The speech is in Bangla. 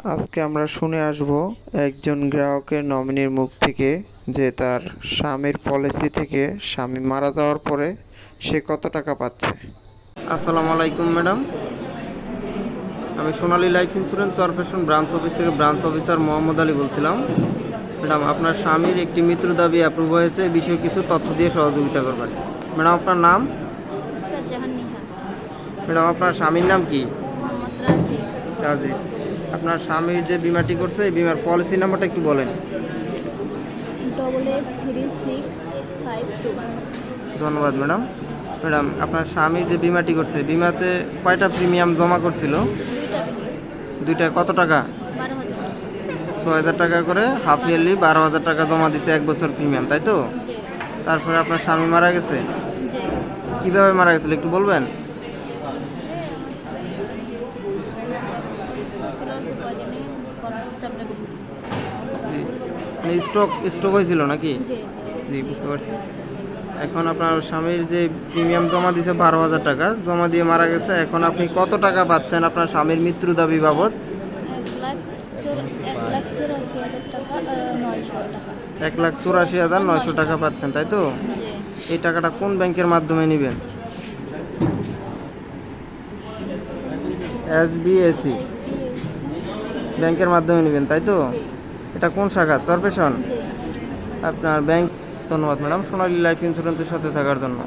আজকে আমরা শুনে আসব একজন গ্রাহকের নমিনির মুখ থেকে যে তার স্বামীর পলিসি থেকে স্বামী মারা যাওয়ার পরে সে কত টাকা পাচ্ছে। আসসালামু আলাইকুম ম্যাডাম, আমি সোনালী লাইফ ইন্স্যুরেন্স চরপেশন ব্রাঞ্চ অফিস থেকে ব্রাঞ্চ অফিসার মোহাম্মদ আলী বলছিলাম। ম্যাডাম, আপনার স্বামীর একটি মৃত্যু দাবি অ্যাপ্রুভ হয়েছে, এই বিষয়ে কিছু তথ্য দিয়ে সহযোগিতা করবেন। ম্যাডাম, আপনার নাম? ম্যাডাম, আপনার স্বামীর নাম কি? রাজীব। আপনার স্বামীর যে বিমাটি করছে এই বিমার পলিসি নাম্বারটা একটু বলেন। 883652। ধন্যবাদ ম্যাডাম। ম্যাডাম, আপনার স্বামীর যে বিমাটি করছে বিমাতে কয়টা প্রিমিয়াম জমা করছিল? দুইটা। কত টাকা? ৬,০০০ টাকা করে হাফ ইয়ারলি ১২,০০০ টাকা জমা দিছে, 1 বছর প্রিমিয়াম, তাই তো? তারপরে আপনার স্বামী মারা গেছে। কিভাবে মারা গেছিল একটু বলবেন? স্ট্রোক হয়েছিল নাকি? জি, বুঝতে পারছি। এখন আপনার স্বামীর যে প্রিমিয়াম জমা দিয়েছে ১২,০০০ টাকা জমা দিয়ে মারা গেছে, এখন আপনি কত টাকা পাচ্ছেন আপনার স্বামীর মৃত্যু দাবি বাবদ? ১,৮৪,৯০০ টাকা পাচ্ছেন, তাই তো? এই টাকাটা কোন ব্যাংকের মাধ্যমে নেবেন? SBSE ব্যাংকের মাধ্যমে নেবেন, তাই তো? এটা কোন শাখা? চরপেশন আপনার ব্যাংক। ধন্যবাদ ম্যাডাম, সোনালী লাইফ ইন্স্যুরেন্সের সাথে থাকার জন্য।